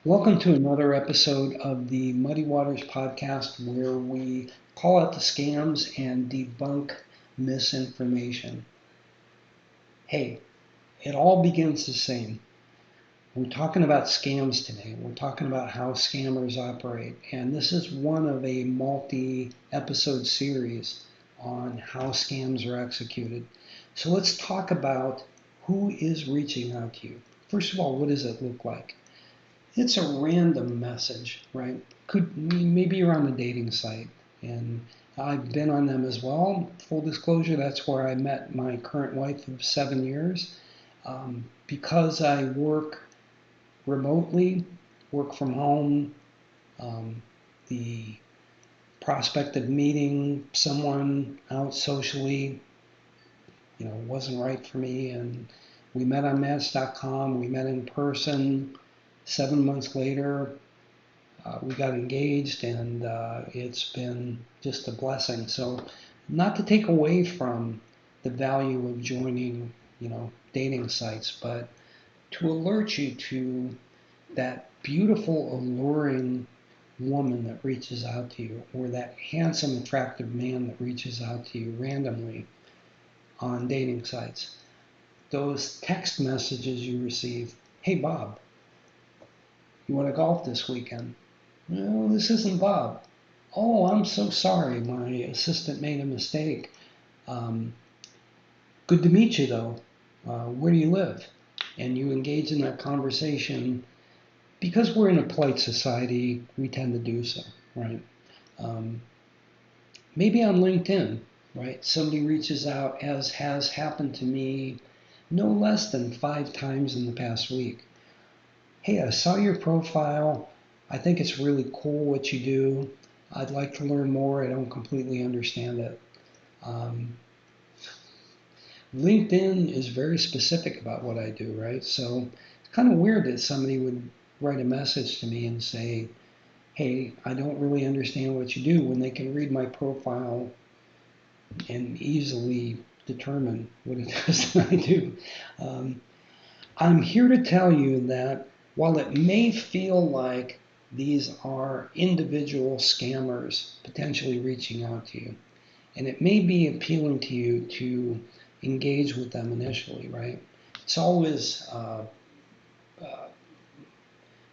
Welcome to another episode of the Muddy Waters podcast where we call out the scams and debunk misinformation. Hey, it all begins the same. We're talking about scams today. We're talking about how scammers operate. And this is one of a multi-episode series on how scams are executed. So let's talk about who is reaching out to you. First of all, what does it look like? It's a random message, right? Could maybe you're on a dating site, and I've been on them as well. Full disclosure, that's where I met my current wife of 7 years. Because I work remotely, work from home, the prospect of meeting someone out socially, wasn't right for me, and we met on Match.com. We met in person. 7 months later, we got engaged, and it's been just a blessing. So, not to take away from the value of joining, dating sites, but to alert you to that beautiful, alluring woman that reaches out to you, or that handsome, attractive man that reaches out to you randomly on dating sites. Those text messages you receive, hey Bob, you want to golf this weekend? No, this isn't Bob. Oh, I'm so sorry. My assistant made a mistake. Um, Good to meet you, though. Where do you live? And you engage in that conversation. Because we're in a polite society, we tend to do so, right? Um, Maybe on LinkedIn, right? Somebody reaches out, as has happened to me no less than 5 times in the past week. Hey, I saw your profile. I think it's really cool what you do. I'd like to learn more. I don't completely understand it. Um, LinkedIn is very specific about what I do, right? So it's kind of weird that somebody would write a message to me and say, hey, I don't really understand what you do, when they can read my profile and easily determine what it is that I do. Um, I'm here to tell you that while it may feel like these are individual scammers potentially reaching out to you, and it may be appealing to you to engage with them initially, right? It's always uh,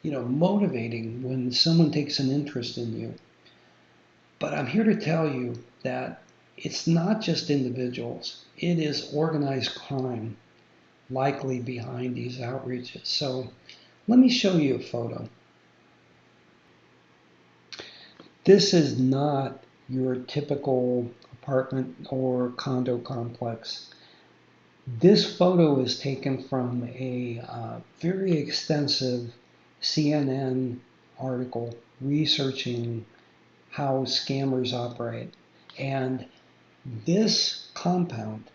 motivating when someone takes an interest in you. But I'm here to tell you that it's not just individuals; it is organized crime likely behind these outreaches. So let me show you a photo. This is not your typical apartment or condo complex. This photo is taken from a very extensive CNN article researching how scammers operate. And this compound,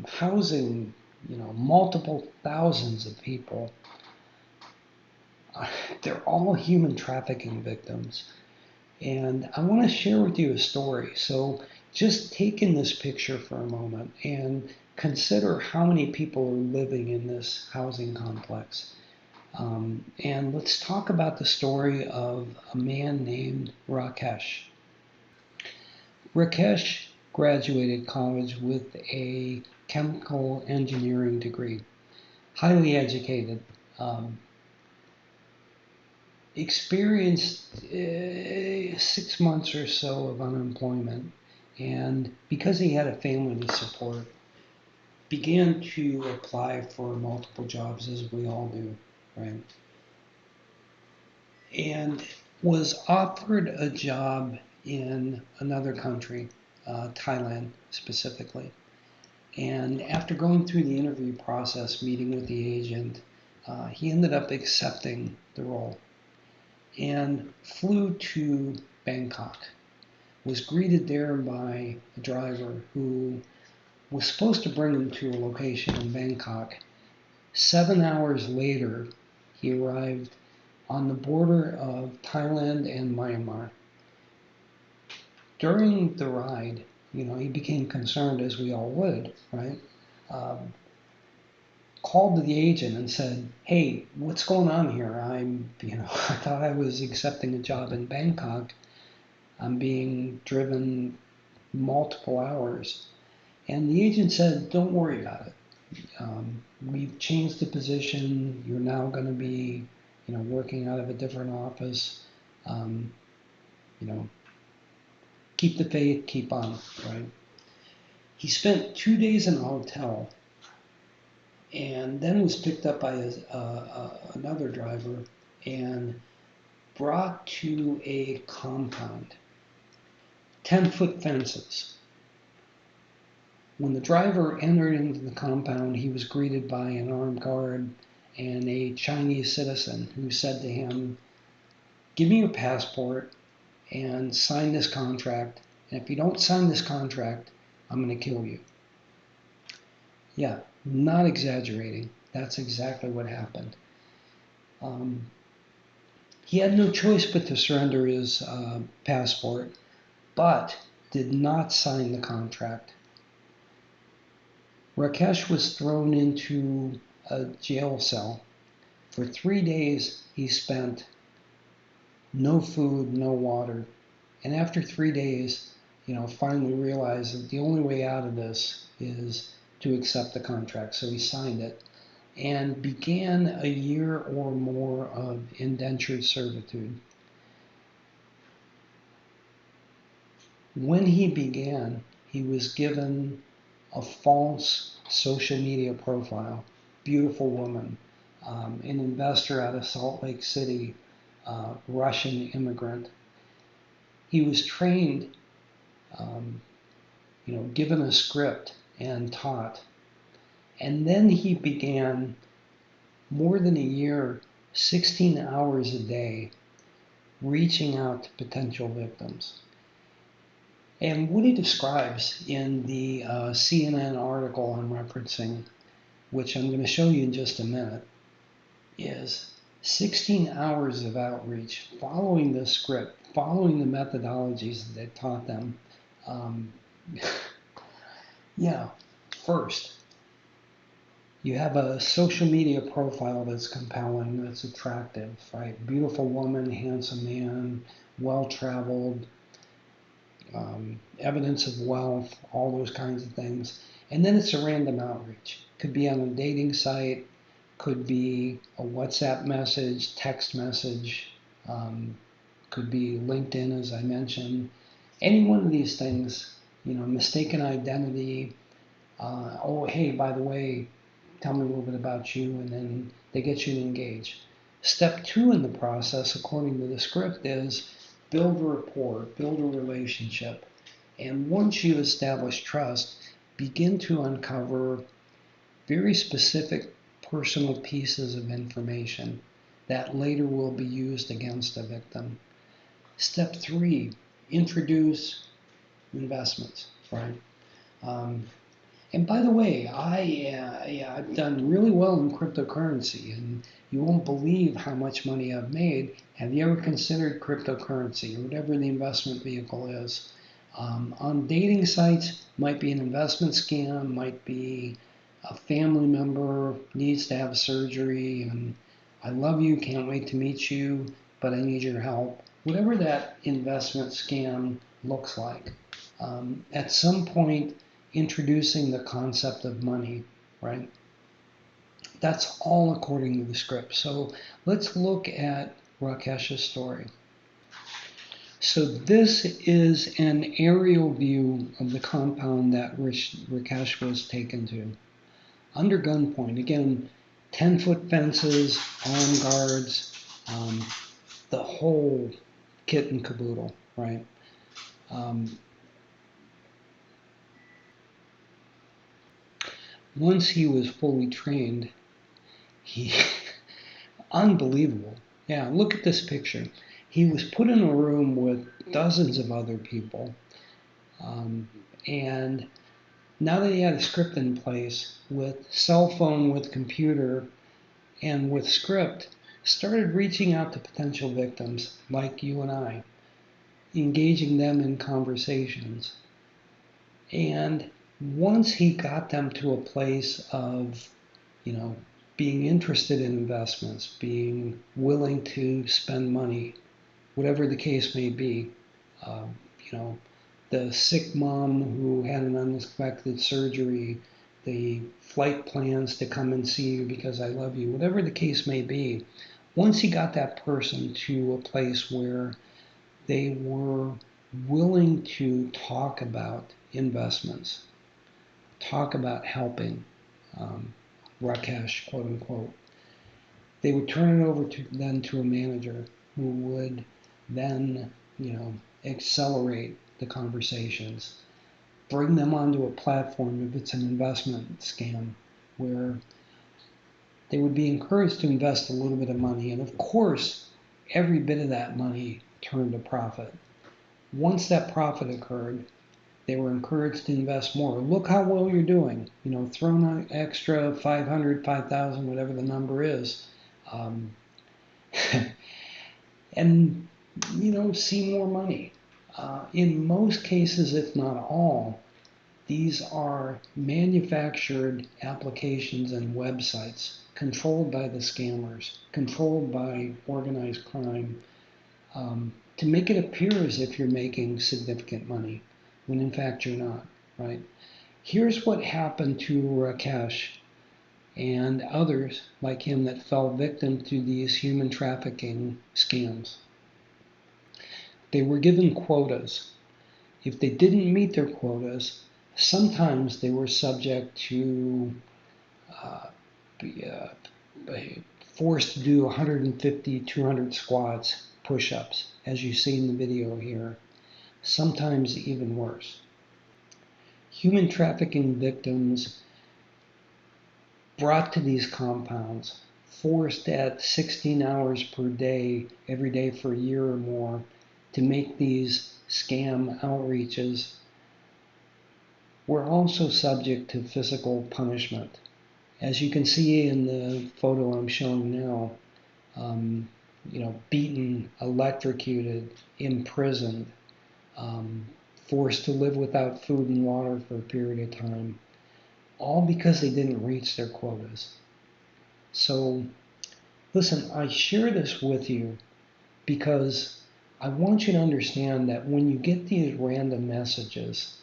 housing multiple thousands of people, they're all human trafficking victims. And I want to share with you a story. So just take in this picture for a moment and consider how many people are living in this housing complex. And let's talk about the story of a man named Rakesh. Rakesh graduated college with a chemical engineering degree, highly educated, um, experienced 6 months or so of unemployment, and because he had a family to support, began to apply for multiple jobs, as we all do, right? And was offered a job in another country, Thailand specifically. And after going through the interview process, meeting with the agent, he ended up accepting the role and flew to Bangkok. Was greeted there by a driver who was supposed to bring him to a location in Bangkok. 7 hours later, he arrived on the border of Thailand and Myanmar. During the ride, he became concerned, as we all would, right? Um, called to the agent and said, "Hey, what's going on here? I thought I was accepting a job in Bangkok. I'm being driven multiple hours." And the agent said, "Don't worry about it. We've changed the position. You're now going to be, working out of a different office. Um, you know, keep the faith, keep on," right? He spent 2 days in a hotel and then was picked up by another driver and brought to a compound, 10-foot fences. When the driver entered into the compound, he was greeted by an armed guard and a Chinese citizen who said to him, "Give me your passport and sign this contract. And if you don't sign this contract, I'm going to kill you." Yeah, not exaggerating. That's exactly what happened. He had no choice but to surrender his passport, but did not sign the contract. Rakesh was thrown into a jail cell. For 3 days, he spent no food, no water. And after 3 days, finally realized that the only way out of this is to accept the contract. So he signed it and began a year or more of indentured servitude. When he began, he was given a false social media profile. Beautiful woman, an investor out of Salt Lake City, Russian immigrant. He was trained, given a script and taught. And then he began more than a year, 16 hours a day, reaching out to potential victims. And what he describes in the CNN article I'm referencing, which I'm going to show you in just a minute, is 16 hours of outreach, following the script, following the methodologies that they taught them. First, you have a social media profile that's compelling, that's attractive, right? Beautiful woman, handsome man, well-traveled, evidence of wealth, all those kinds of things. And then it's a random outreach. Could be on a dating site, could be a WhatsApp message, text message, could be LinkedIn, as I mentioned. Any one of these things, mistaken identity. Oh, hey, by the way, tell me a little bit about you, and then they get you to engage. Step 2 in the process, according to the script, is build a rapport, build a relationship. And once you establish trust, begin to uncover very specific personal pieces of information that later will be used against a victim. Step 3, introduce investments, right? And by the way, I've done really well in cryptocurrency, and you won't believe how much money I've made. Have you ever considered cryptocurrency, or whatever the investment vehicle is? On dating sites, might be an investment scam, might be a family member needs to have surgery, and I love you, can't wait to meet you, but I need your help. Whatever that investment scam looks like. At some point, introducing the concept of money, right? That's all according to the script. So let's look at Rakesh's story. So this is an aerial view of the compound that Rakesh was taken to. Under gunpoint, again, 10-foot fences, armed guards, the whole kit and caboodle, right? Once he was fully trained, he, unbelievable. Yeah, look at this picture. He was put in a room with dozens of other people. And now that he had a script in place, with cell phone, with computer, and with script, started reaching out to potential victims like you and I, engaging them in conversations. And once he got them to a place of you know, being interested in investments, being willing to spend money, whatever the case may be. Um, you know, the sick mom who had an unexpected surgery, the flight plans to come and see you because I love you, whatever the case may be. Once you got that person to a place where they were willing to talk about investments, talk about helping Rakesh, quote unquote, they would turn it over to a manager who would then, accelerate the conversations, bring them onto a platform if it's an investment scam where they would be encouraged to invest a little bit of money. And of course, every bit of that money turned a profit. Once that profit occurred, they were encouraged to invest more. Look how well you're doing. Throw an extra 500, 5,000, whatever the number is. And, see more money. In most cases, if not all, these are manufactured applications and websites controlled by the scammers, controlled by organized crime, to make it appear as if you're making significant money, when in fact you're not, right? Here's what happened to Rakesh and others like him that fell victim to these human trafficking scams. They were given quotas. If they didn't meet their quotas, sometimes they were subject to be forced to do 150, 200 squats, push-ups, as you see in the video here. Sometimes even worse. Human trafficking victims brought to these compounds, forced at 16 hours per day, every day for a year or more, to make these scam outreaches, were also subject to physical punishment. As you can see in the photo I'm showing now, beaten, electrocuted, imprisoned, forced to live without food and water for a period of time, all because they didn't reach their quotas. So, listen, I share this with you because I want you to understand that when you get these random messages,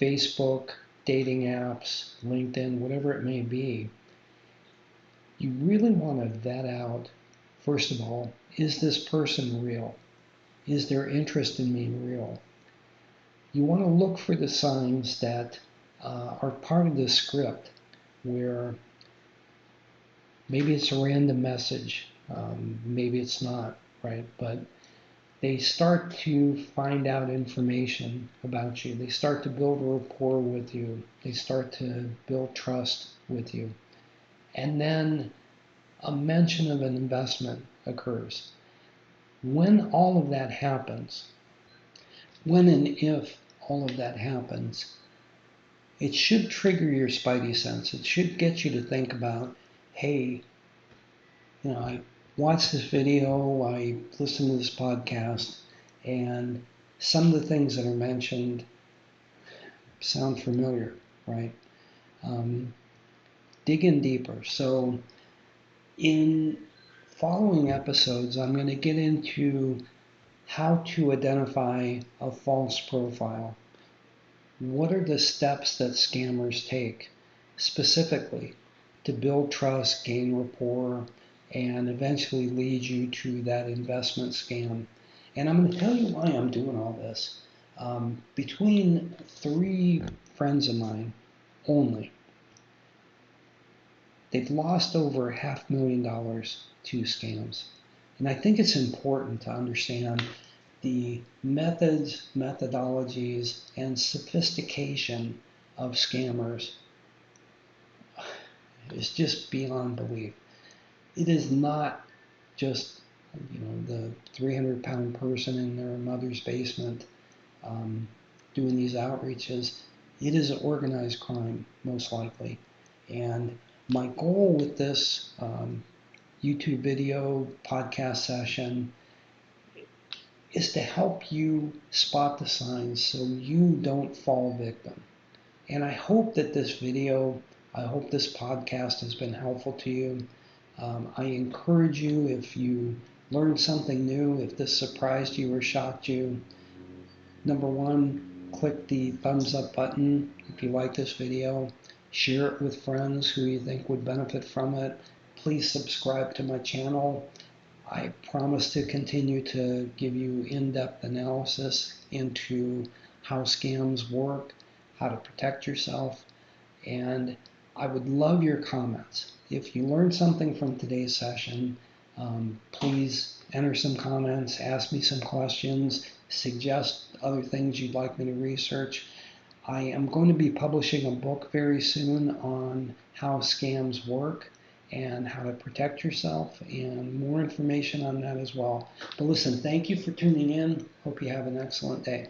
Facebook, dating apps, LinkedIn, whatever it may be, you really want to vet out, first of all, is this person real? Is their interest in me real? You want to look for the signs that are part of the script where maybe it's a random message, maybe it's not, right? But they start to find out information about you. They start to build a rapport with you. They start to build trust with you. And then a mention of an investment occurs. When all of that happens, when and if all of that happens, it should trigger your spidey sense. It should get you to think about, hey, I watched this video, I listened to this podcast, and some of the things that are mentioned sound familiar, right? Dig in deeper. So in following episodes, I'm going to get into how to identify a false profile. What are the steps that scammers take specifically to build trust, gain rapport, and eventually lead you to that investment scam? And I'm going to tell you why I'm doing all this. Between 3 friends of mine only, they've lost over $500,000 to scams. And I think it's important to understand the methods, methodologies, and sophistication of scammers is just beyond belief. It is not just the 300-pound person in their mother's basement doing these outreaches. It is organized crime, most likely. And my goal with this YouTube video podcast session is to help you spot the signs so you don't fall victim. And I hope that this video, I hope this podcast has been helpful to you. I encourage you, if you learned something new, if this surprised you or shocked you, number one, click the thumbs up button if you like this video. Share it with friends who you think would benefit from it. Please subscribe to my channel. I promise to continue to give you in-depth analysis into how scams work, how to protect yourself, and I would love your comments. If you learned something from today's session, please enter some comments, ask me some questions, suggest other things you'd like me to research. I am going to be publishing a book very soon on how scams work and how to protect yourself, and more information on that as well. But listen, thank you for tuning in. Hope you have an excellent day.